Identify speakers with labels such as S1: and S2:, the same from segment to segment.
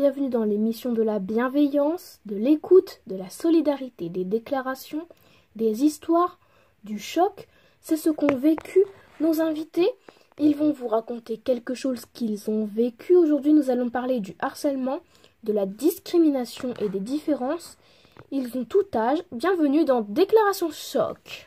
S1: bienvenue dans l'émission de la bienveillance, de l'écoute, de la solidarité, des déclarations, des histoires, du choc. C'est ce qu'ont vécu nos invités. Ils vont vous raconter quelque chose qu'ils ont vécu. Aujourd'hui, nous allons parler du harcèlement, de la discrimination et des différences. Ils ont tout âge. Bienvenue dans Déclaration Choc.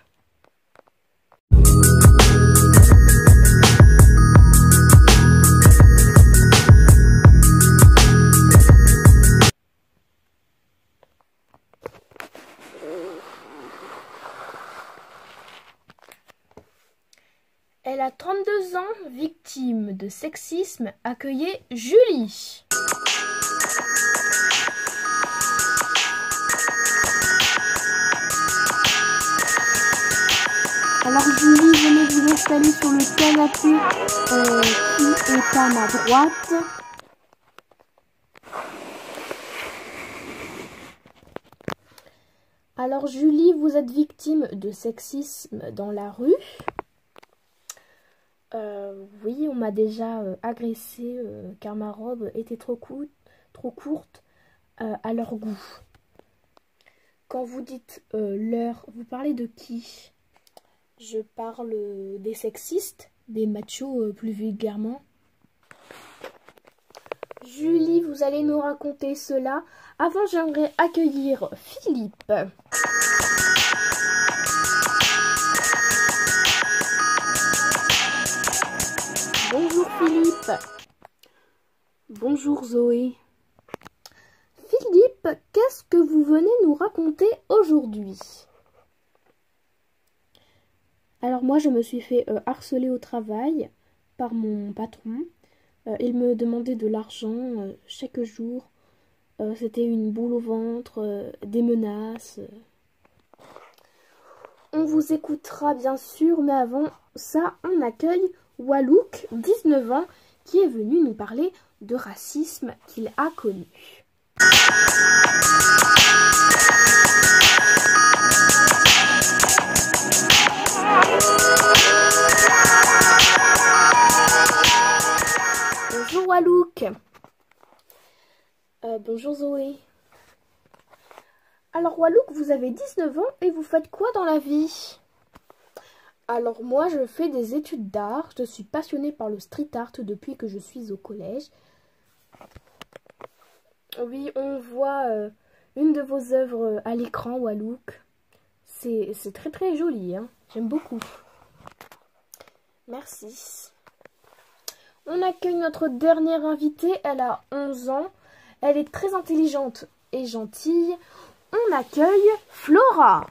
S1: Elle a 32 ans, victime de sexisme. Accueillez Julie. Alors Julie, venez vous installer sur le canapé qui est à ma droite. Alors Julie, vous êtes victime de sexisme dans la rue. Oui, on m'a déjà agressée car ma robe était trop courte à leur goût. Quand vous dites leur, vous parlez de qui? Je parle des sexistes, des machos plus vulgairement. Julie, vous allez nous raconter cela. Avant, j'aimerais accueillir Philippe. Bonjour Philippe. Bonjour Zoé. Philippe, qu'est-ce que vous venez nous raconter aujourd'hui? Alors moi, je me suis fait harceler au travail par mon patron. Il me demandait de l'argent chaque jour. C'était une boule au ventre, des menaces. On vous écoutera bien sûr, mais avant ça, on accueille Wallouk, 19 ans, qui est venu nous parler de racisme qu'il a connu. Bonjour Wallouk. Bonjour Zoé. Alors Wallouk, vous avez 19 ans et vous faites quoi dans la vie? Alors moi, je fais des études d'art. Je suis passionnée par le street art depuis que je suis au collège. Oui, on voit une de vos œuvres à l'écran, Wallouk. C'est très très joli, hein. J'aime beaucoup. Merci. On accueille notre dernière invitée. Elle a 11 ans. Elle est très intelligente et gentille. On accueille Flora.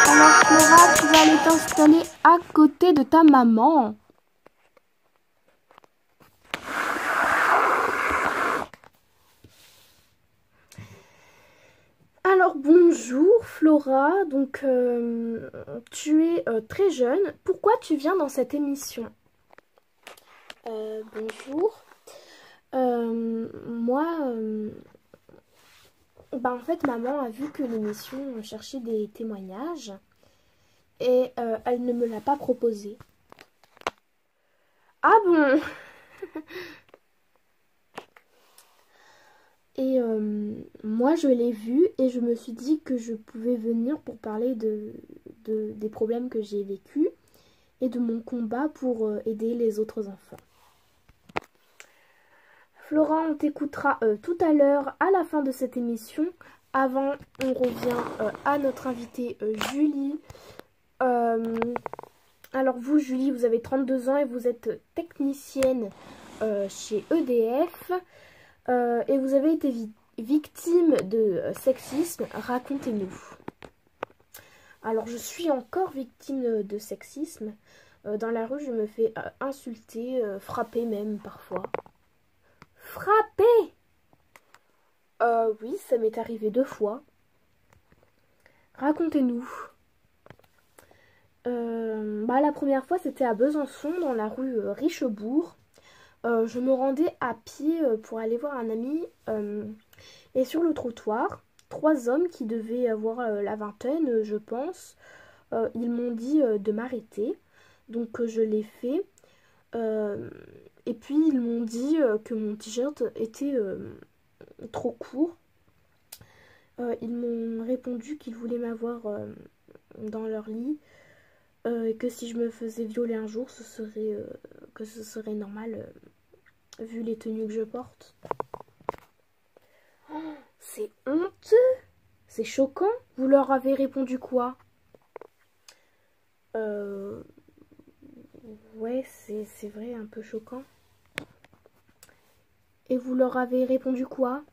S1: Alors Flora, tu vas aller t'installer à côté de ta maman. Alors bonjour Flora, donc tu es très jeune. Pourquoi tu viens dans cette émission? Bonjour. Moi, en fait, maman a vu que l'émission cherchait des témoignages et elle ne me l'a pas proposé. Ah bon? Et moi, je l'ai vu et je me suis dit que je pouvais venir pour parler des problèmes que j'ai vécus et de mon combat pour aider les autres enfants. Flora, on t'écoutera tout à l'heure à la fin de cette émission. Avant, on revient à notre invitée Julie. Alors vous, Julie, vous avez 32 ans et vous êtes technicienne chez EDF. Et vous avez été victime de sexisme. Racontez-nous. Alors, je suis encore victime de sexisme. Dans la rue, je me fais insulter, frapper même parfois. Frapper? Oui, ça m'est arrivé 2 fois. Racontez-nous. La première fois, c'était à Besançon, dans la rue Richebourg. Je me rendais à pied pour aller voir un ami. Et sur le trottoir, 3 hommes qui devaient avoir la vingtaine, je pense, ils m'ont dit de m'arrêter. Donc je l'ai fait. Et puis ils m'ont dit que mon t-shirt était trop court. Ils m'ont répondu qu'ils voulaient m'avoir dans leur lit. Et que si je me faisais violer un jour, ce serait normal vu les tenues que je porte. Oh, c'est honteux, c'est choquant. Vous leur avez répondu quoi? Ouais, c'est vrai, un peu choquant. Et vous leur avez répondu quoi?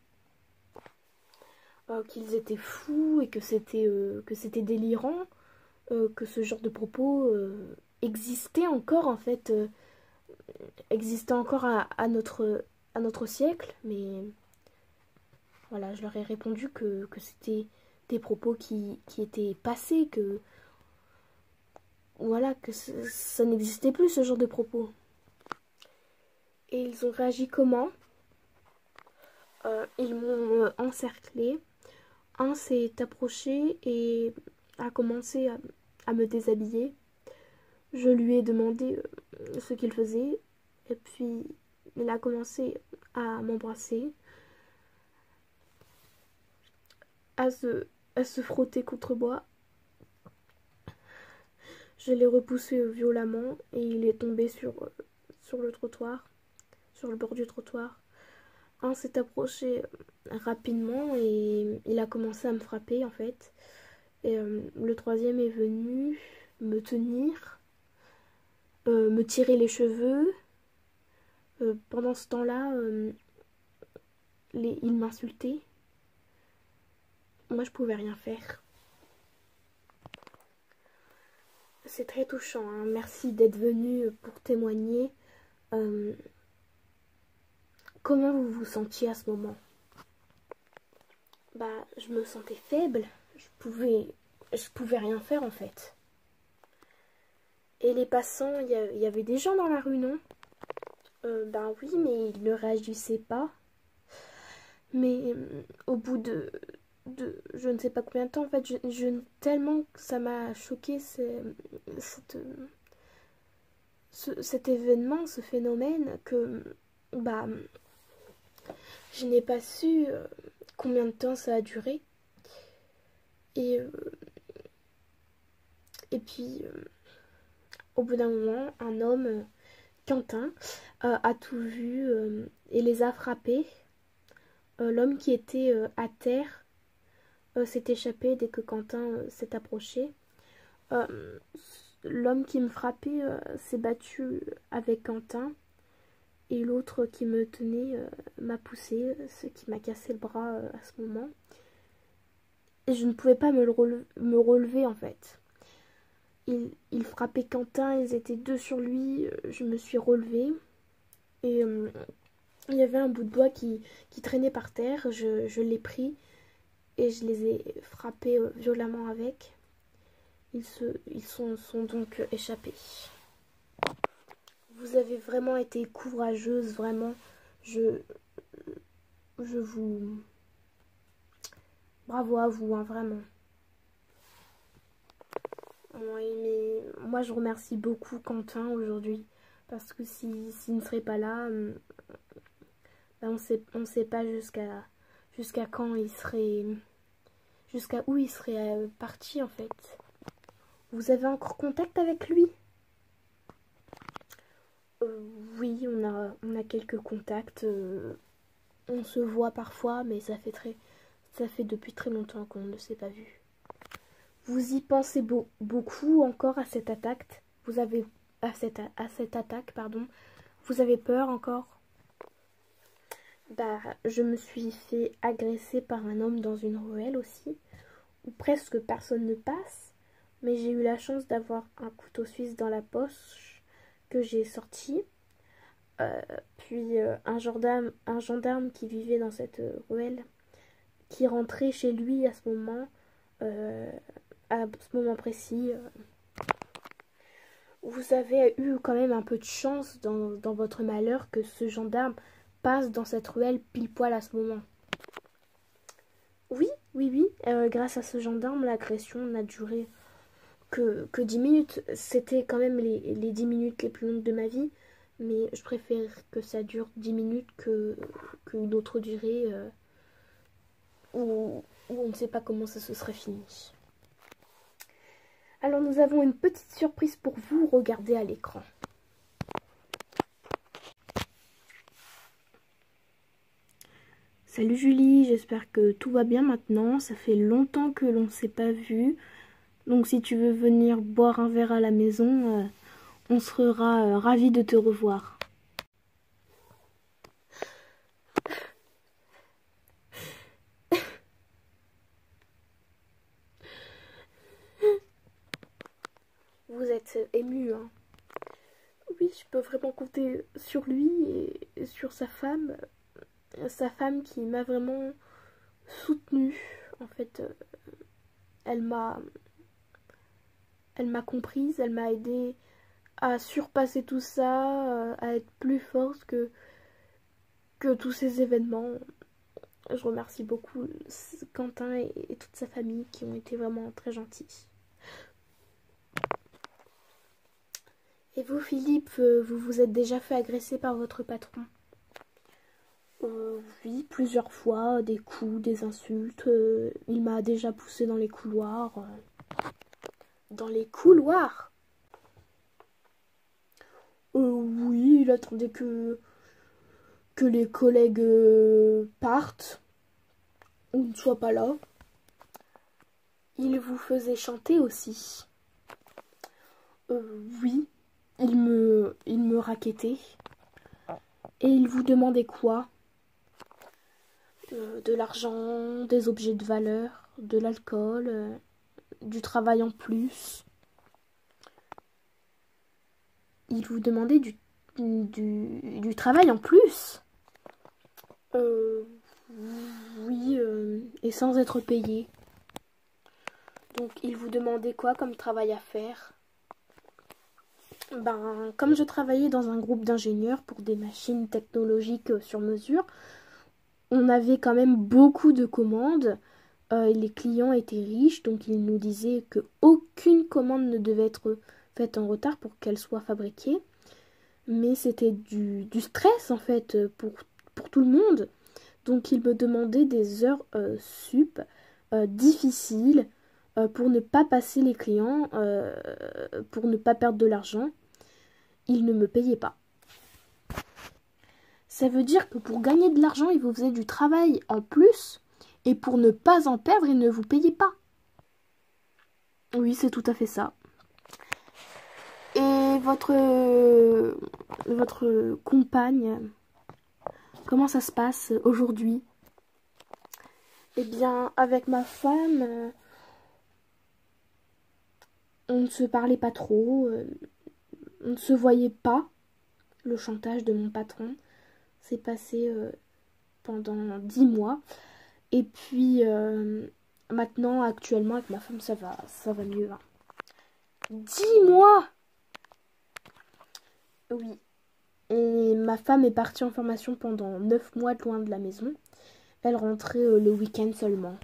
S1: Qu'ils étaient fous et que c'était délirant, que ce genre de propos existait encore en fait, existait encore à notre siècle, mais voilà, je leur ai répondu que c'était des propos qui étaient passés, que voilà, que ça n'existait plus ce genre de propos. Et ils ont réagi comment? Ils m'ont encerclé. Un s'est approché et a commencé à me déshabiller. Je lui ai demandé ce qu'il faisait. Et puis, il a commencé à m'embrasser, à se frotter contre moi. Je l'ai repoussé violemment et il est tombé sur le trottoir, sur le bord du trottoir. Un s'est approché rapidement et il a commencé à me frapper en fait. Et le troisième est venu me tenir, me tirer les cheveux. Pendant ce temps-là, il m'insultait. Moi, je pouvais rien faire. C'est très touchant, hein. Merci d'être venu pour témoigner. Comment vous vous sentiez à ce moment? Bah, je me sentais faible. Je pouvais rien faire en fait. Et les passants, il y avait des gens dans la rue, non? Ben oui, mais ils ne réagissaient pas. Mais au bout de je ne sais pas combien de temps, en fait, tellement que ça m'a choqué cet événement, ce phénomène, que bah je n'ai pas su combien de temps ça a duré. Et, et puis, au bout d'un moment, un homme, Quentin, a tout vu et les a frappés. L'homme qui était à terre s'est échappé dès que Quentin s'est approché. L'homme qui me frappait s'est battu avec Quentin. Et l'autre qui me tenait m'a poussé, ce qui m'a cassé le bras à ce moment. Et je ne pouvais pas me relever en fait. Il frappait Quentin, ils étaient deux sur lui, je me suis relevée. Et il y avait un bout de bois qui traînait par terre, je l'ai pris et je les ai frappés violemment avec. Ils sont donc échappés. Vous avez vraiment été courageuse, vraiment. Je vous... Bravo à vous, hein, vraiment. Oui, mais moi je remercie beaucoup Quentin aujourd'hui. Parce que s'il ne serait pas là, ben on sait pas jusqu'à quand il serait... Jusqu'à où il serait parti en fait. Vous avez encore contact avec lui? Oui, on a quelques contacts. On se voit parfois, mais ça fait depuis très longtemps qu'on ne s'est pas vu. Vous y pensez beaucoup encore à cette attaque? À cette attaque, pardon. Vous avez peur encore? Bah, je me suis fait agresser par un homme dans une ruelle aussi, où presque personne ne passe. Mais j'ai eu la chance d'avoir un couteau suisse dans la poche que j'ai sorti. Puis un gendarme qui vivait dans cette ruelle, qui rentrait chez lui à ce moment précis. Vous avez eu quand même un peu de chance dans votre malheur que ce gendarme passe dans cette ruelle pile poil à ce moment. Oui. Grâce à ce gendarme, l'agression n'a duré que 10 minutes. C'était quand même les 10 minutes les plus longues de ma vie. Mais je préfère que ça dure 10 minutes qu'une autre durée où on ne sait pas comment ça se serait fini. Alors nous avons une petite surprise pour vous, regardez à l'écran. Salut Julie, j'espère que tout va bien maintenant. Ça fait longtemps que l'on ne s'est pas vu. Donc si tu veux venir boire un verre à la maison, on sera ravis de te revoir. Vous êtes ému, hein? Oui, je peux vraiment compter sur lui et sur sa femme. Sa femme qui m'a vraiment soutenue. En fait, elle m'a comprise, elle m'a aidée à surpasser tout ça, à être plus forte que tous ces événements. Je remercie beaucoup Quentin et toute sa famille qui ont été vraiment très gentils. Et vous, Philippe, vous vous êtes déjà fait agresser par votre patron? Oui, plusieurs fois, des coups, des insultes. Il m'a déjà poussé dans les couloirs. Dans les couloirs? Oui, il attendait que les collègues partent ou ne soient pas là. Il vous faisait chanter aussi? Oui, il me rackettait. Et il vous demandait quoi? De l'argent, des objets de valeur, de l'alcool, du travail en plus. Il vous demandait du travail en plus? Oui, et sans être payé. Donc il vous demandait quoi comme travail à faire? Ben, comme je travaillais dans un groupe d'ingénieurs pour des machines technologiques sur mesure, on avait quand même beaucoup de commandes. Les clients étaient riches, donc ils nous disaient qu'aucune commande ne devait être faite en retard pour qu'elle soit fabriquée. Mais c'était du stress en fait pour tout le monde. Donc ils me demandaient des heures sup difficiles pour ne pas passer les clients, pour ne pas perdre de l'argent. Ils ne me payaient pas. Ça veut dire que pour gagner de l'argent, ils vous faisaient du travail en plus, et pour ne pas en perdre, ils ne vous payaient pas. Oui, c'est tout à fait ça. Et votre compagne, comment ça se passe aujourd'hui? Eh bien, avec ma femme, on ne se parlait pas trop, on ne se voyait pas. Le chantage de mon patron s'est passé pendant 10 mois. Et puis maintenant, actuellement, avec ma femme, ça va mieux. Hein. 10 mois! Oui. Et ma femme est partie en formation pendant 9 mois loin de la maison. Elle rentrait le week-end seulement.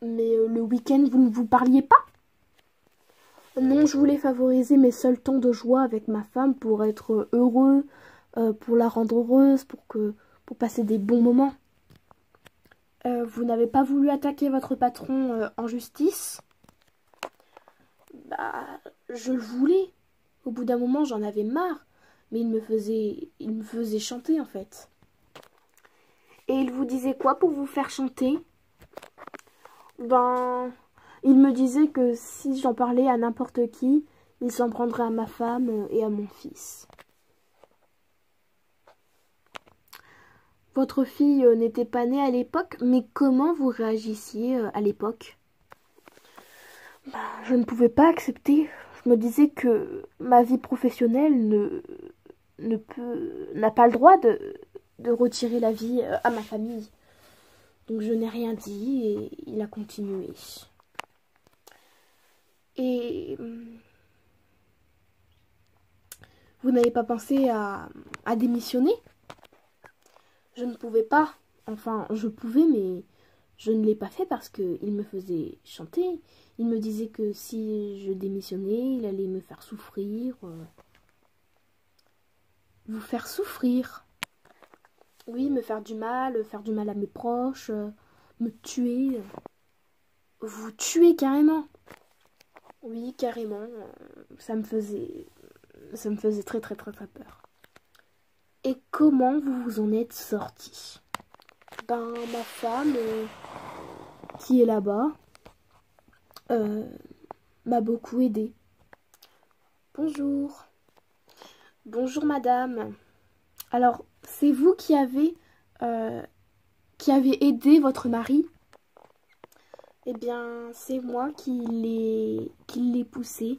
S1: Mais le week-end, vous ne vous parliez pas? Non, je voulais favoriser mes seuls temps de joie avec ma femme pour être heureux, pour la rendre heureuse, pour passer des bons moments. Vous n'avez pas voulu attaquer votre patron en justice? Bah, je le voulais. Au bout d'un moment, j'en avais marre. Mais il me faisait chanter, en fait. Et il vous disait quoi pour vous faire chanter? Ben, il me disait que si j'en parlais à n'importe qui, il s'en prendrait à ma femme et à mon fils. Votre fille n'était pas née à l'époque, mais comment vous réagissiez à l'époque? Ben, je ne pouvais pas accepter. Je me disais que ma vie professionnelle n'a pas le droit de retirer la vie à ma famille. Donc je n'ai rien dit et il a continué. Et vous n'avez pas pensé à démissionner? Je ne pouvais pas. Enfin, je pouvais, mais je ne l'ai pas fait parce qu'il me faisait chanter. Il me disait que si je démissionnais, il allait me faire souffrir. Vous faire souffrir. Oui, me faire du mal à mes proches, me tuer. Vous tuer carrément. Oui, carrément. Ça me faisait très très très très peur. Et comment vous vous en êtes sorti? Ben, ma femme, qui est là-bas, m'a beaucoup aidée. Bonjour. Bonjour madame. Alors, c'est vous qui avez aidé votre mari? Eh bien, c'est moi qui l'ai poussé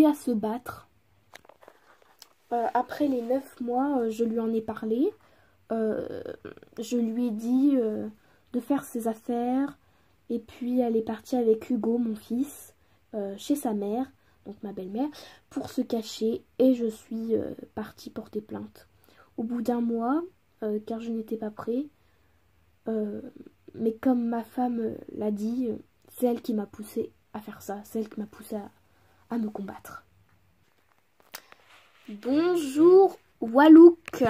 S1: à se battre. Après les 9 mois, je lui en ai parlé. Je lui ai dit de faire ses affaires. Et puis, elle est partie avec Hugo, mon fils, chez sa mère, donc ma belle-mère, pour se cacher. Et je suis partie porter plainte. Au bout d'un mois, car je n'étais pas prêt, mais comme ma femme l'a dit, c'est elle qui m'a poussée à faire ça. C'est elle qui m'a poussée à me combattre. Bonjour Wallouk.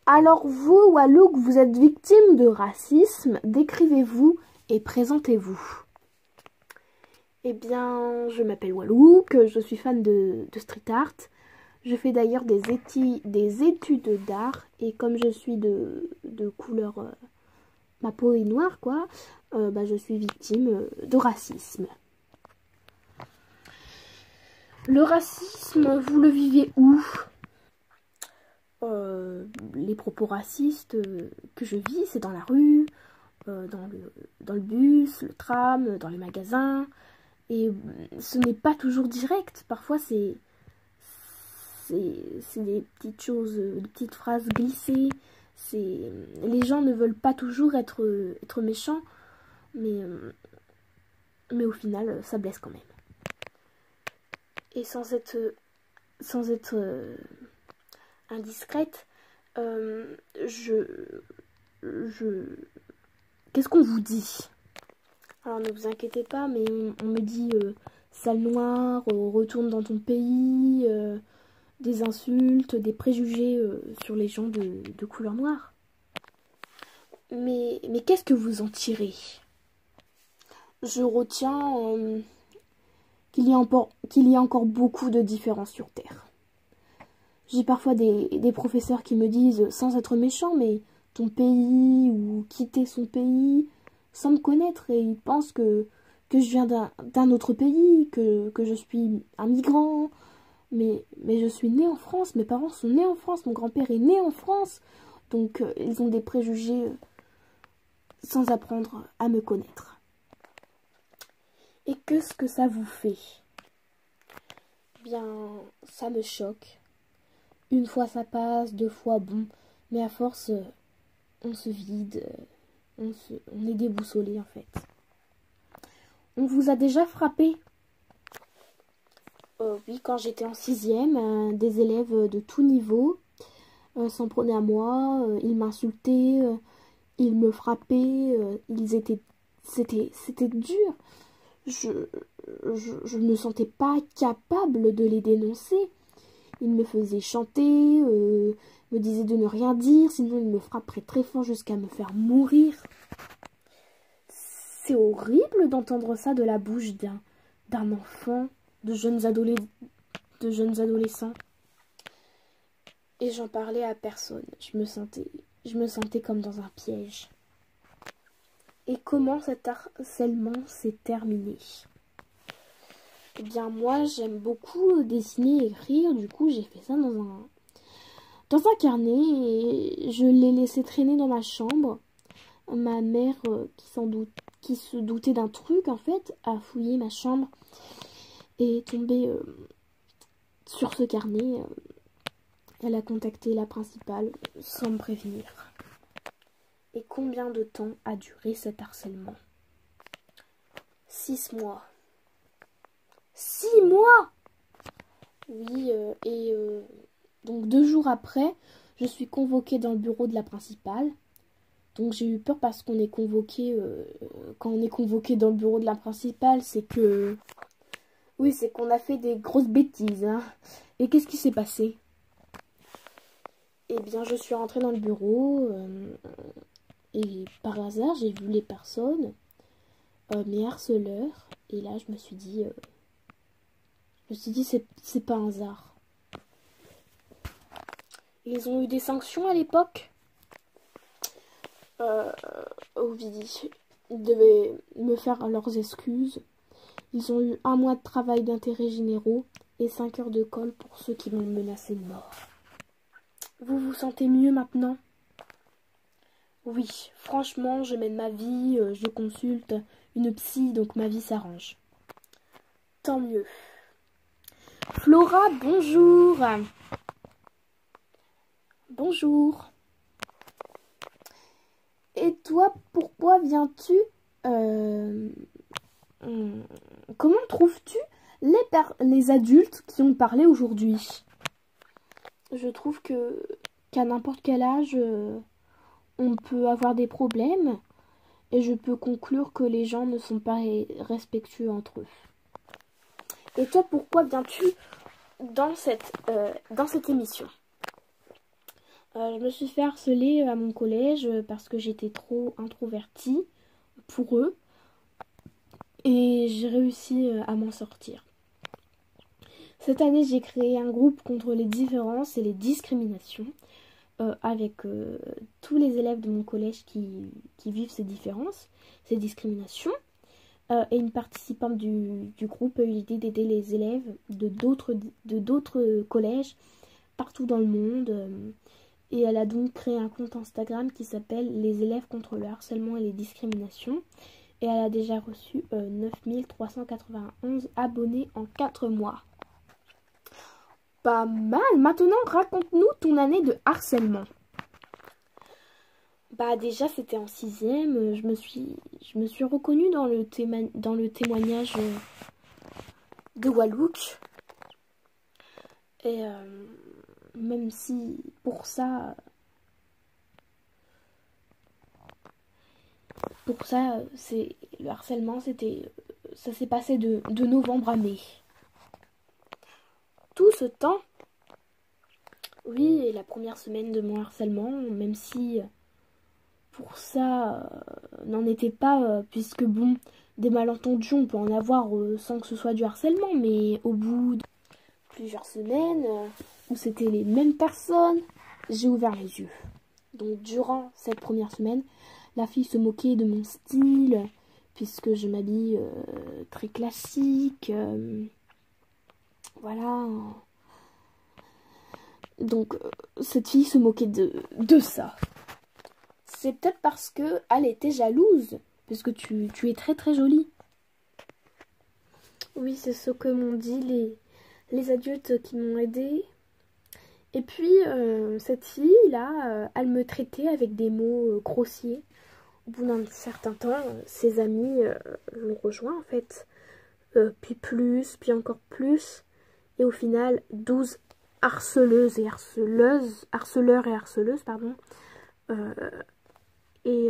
S1: Alors vous, Wallouk, vous êtes victime de racisme. Décrivez-vous et présentez-vous. Eh bien, je m'appelle Wallouk, je suis fan de street art. Je fais d'ailleurs des études d'art. Et comme je suis de couleur... ma peau est noire, quoi. Bah, je suis victime de racisme. Le racisme, vous le vivez où? Les propos racistes que je vis, c'est dans la rue, dans le bus, le tram, dans les magasins. Et ce n'est pas toujours direct. Parfois, c'est des petites choses, des petites phrases glissées. Les gens ne veulent pas toujours être méchants, mais au final, ça blesse quand même. Et sans être indiscrète, qu'est-ce qu'on vous dit? Alors ne vous inquiétez pas, mais on me dit sale noire, retourne dans ton pays, des insultes, des préjugés sur les gens de couleur noire. Mais qu'est-ce que vous en tirez? Je retiens qu'il y a encore beaucoup de différences sur Terre. J'ai parfois des professeurs qui me disent, sans être méchants, mais ton pays ou quitter son pays, sans me connaître, et ils pensent que je viens d'un autre pays, que je suis un migrant. Mais je suis née en France, mes parents sont nés en France, mon grand-père est né en France. Donc ils ont des préjugés sans apprendre à me connaître. Et qu'est-ce que ça vous fait? Bien, ça me choque. Une fois ça passe, 2 fois bon, mais à force, on se vide, on est déboussolé en fait. On vous a déjà frappé? Oui, quand j'étais en 6e, des élèves de tout niveau s'en prenaient à moi, ils m'insultaient, ils me frappaient, c'était dur. Je ne me sentais pas capable de les dénoncer. Ils me faisaient chanter, me disaient de ne rien dire, sinon ils me frapperaient très fort jusqu'à me faire mourir. C'est horrible d'entendre ça de la bouche d'un enfant, de jeunes adolescents. Et j'en parlais à personne. Je me sentais comme dans un piège. Et comment cet harcèlement s'est terminé? Eh bien moi j'aime beaucoup dessiner et écrire, du coup j'ai fait ça dans un carnet et je l'ai laissé traîner dans ma chambre. Ma mère qui se doutait d'un truc en fait a fouillé ma chambre et est tombée sur ce carnet. Elle a contacté la principale sans me prévenir. Et combien de temps a duré cet harcèlement? 6 mois. 6 mois! Oui, donc 2 jours après, je suis convoquée dans le bureau de la principale. Donc j'ai eu peur parce qu'on est convoqué, quand on est convoqué dans le bureau de la principale, c'est que... Oui, c'est qu'on a fait des grosses bêtises, hein. Et qu'est-ce qui s'est passé? Eh bien, je suis rentrée dans le bureau, et par hasard, j'ai vu les personnes, mes harceleurs, et là, je me suis dit, c'est pas un hasard. Ils ont eu des sanctions à l'époque. Oui, ils devaient me faire leurs excuses. Ils ont eu 1 mois de travail d'intérêts généraux et 5 heures de colle pour ceux qui m'ont menacé de mort. Vous vous sentez mieux maintenant? Oui, franchement, je mène ma vie, je consulte une psy, donc ma vie s'arrange. Tant mieux. Flora, bonjour. Bonjour. Et toi, pourquoi viens-tu Comment trouves-tu les adultes qui ont parlé aujourd'hui? Je trouve qu'à n'importe quel âge, on peut avoir des problèmes. Et je peux conclure que les gens ne sont pas respectueux entre eux. Et toi, pourquoi viens-tu dans cette émission? Je me suis fait harceler à mon collège parce que j'étais trop introvertie pour eux. Et j'ai réussi à m'en sortir. Cette année, j'ai créé un groupe contre les différences et les discriminations avec tous les élèves de mon collège qui vivent ces différences, ces discriminations. Et une participante du groupe a eu l'idée d'aider les élèves de d'autres collèges partout dans le monde. Et elle a donc créé un compte Instagram qui s'appelle Les élèves contre le harcèlement et les discriminations. Et elle a déjà reçu 9391 abonnés en 4 mois. Pas mal. Maintenant, raconte-nous ton année de harcèlement. Bah déjà, c'était en 6e. Je me suis reconnue dans le témoignage de Wallouk. Et même si pour ça, c'est le harcèlement, ça s'est passé de novembre à mai. Tout ce temps, oui, et la première semaine de mon harcèlement, même si pour ça n'en était pas, puisque bon, des malentendus, on peut en avoir sans que ce soit du harcèlement, mais au bout de plusieurs semaines, où c'était les mêmes personnes, j'ai ouvert les yeux. Donc durant cette première semaine, la fille se moquait de mon style, puisque je m'habille très classique. Voilà. Donc cette fille se moquait de ça. C'est peut-être parce que elle était jalouse, puisque tu es très très jolie. Oui, c'est ce que m'ont dit les adultes qui m'ont aidée. Et puis, cette fille-là, elle me traitait avec des mots grossiers. Au bout d'un certain temps, ses amis l'ont rejoint, en fait. Puis plus, puis encore plus. Et au final, 12 harceleurs et harceleuses, pardon. Et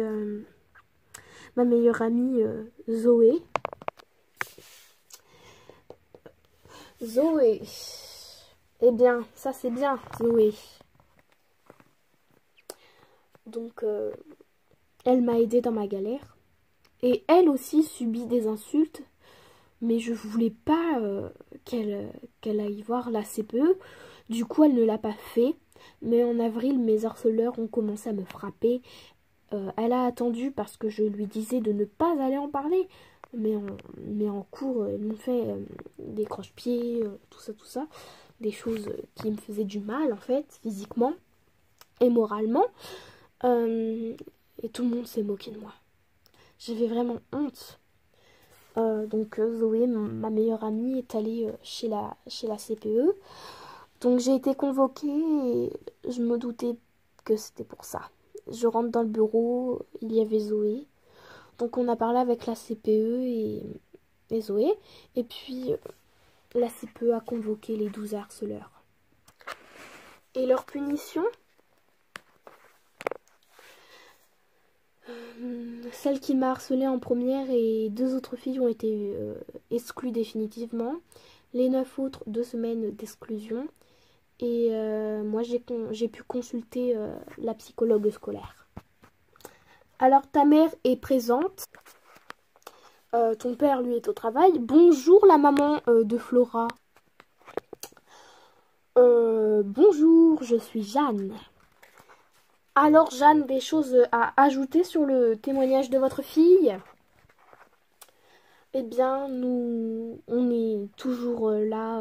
S1: ma meilleure amie, Zoé. Zoé... Eh bien, ça c'est bien, Zoé. Donc, elle m'a aidée dans ma galère. Et elle aussi subit des insultes. Mais je voulais pas qu'elle aille voir la CPE. Du coup, elle ne l'a pas fait. Mais en avril, mes harceleurs ont commencé à me frapper. Elle a attendu parce que je lui disais de ne pas aller en parler. Mais en cours, ils m'ont fait des croche-pieds, tout ça. Des choses qui me faisaient du mal en fait, physiquement et moralement. Et tout le monde s'est moqué de moi. J'avais vraiment honte. Donc Zoé, ma meilleure amie, est allée chez la CPE. Donc j'ai été convoquée et je me doutais que c'était pour ça. Je rentre dans le bureau, il y avait Zoé. Donc on a parlé avec la CPE et Zoé. Et puis la CPE a convoqué les 12 harceleurs. Et leur punition, celle qui m'a harcelée en première et 2 autres filles ont été exclues définitivement. Les 9 autres, 2 semaines d'exclusion. Et moi, j'ai pu consulter la psychologue scolaire. Alors, ta mère est présente. Ton père, lui, est au travail. Bonjour, la maman de Flora. Bonjour, je suis Jeanne. Alors, Jeanne, des choses à ajouter sur le témoignage de votre fille? Eh bien, on est toujours là.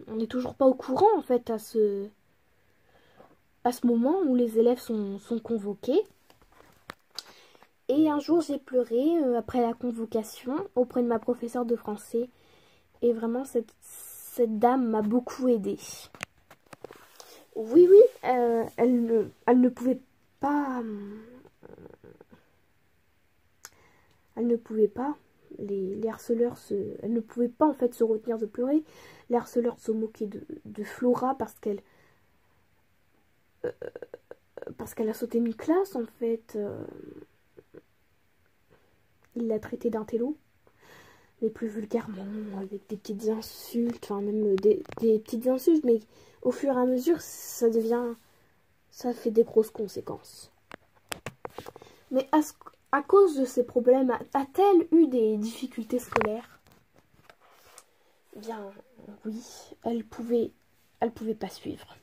S1: On n'est toujours pas au courant, en fait, à ce moment où les élèves sont convoqués. Et un jour, j'ai pleuré après la convocation auprès de ma professeure de français. Et vraiment, cette dame m'a beaucoup aidée. Oui, elle ne pouvait pas... Elle ne pouvait pas. Les harceleurs elle ne pouvait pas en fait se retenir de pleurer. Les harceleurs se moquaient de Flora parce qu'elle a sauté une classe en fait. Il l'a traitée d'intello, mais plus vulgairement, avec des petites insultes, enfin même des petites insultes, mais au fur et à mesure, ça fait des grosses conséquences. Mais à cause de ces problèmes, a-t-elle eu des difficultés scolaires? Bien, oui, elle pouvait pas suivre.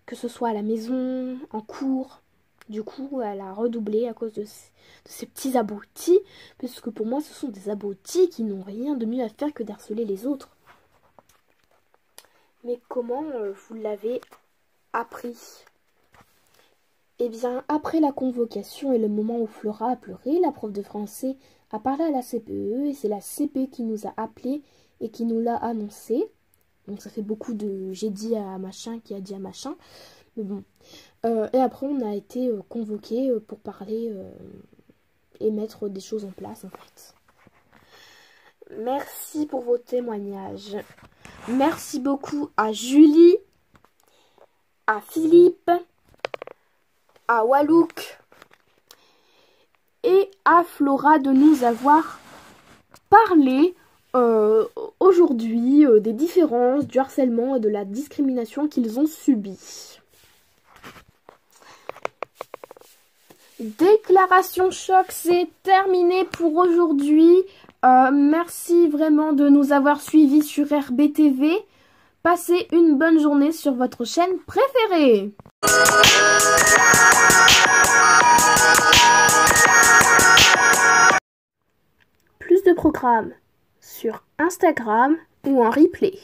S1: Que ce soit à la maison, en cours. Du coup, elle a redoublé à cause de ces petits abrutis, parce que pour moi, ce sont des abrutis qui n'ont rien de mieux à faire que d'harceler les autres. Mais comment vous l'avez appris? Eh bien, après la convocation et le moment où Flora a pleuré, la prof de français a parlé à la CPE et c'est la CPE qui nous a appelés et qui nous l'a annoncé. Donc ça fait beaucoup de j'ai dit à machin qui a dit à machin. Mais bon. Et après on a été convoqués pour parler et mettre des choses en place en fait. Merci pour vos témoignages. Merci beaucoup à Julie, à Philippe, à Walouk et à Flora de nous avoir parlé aujourd'hui des différences, du harcèlement et de la discrimination qu'ils ont subi. Déclaration choc, c'est terminé pour aujourd'hui. Merci vraiment de nous avoir suivis sur RBTV. Passez une bonne journée sur votre chaîne préférée. Plus de programmes sur Instagram ou en replay.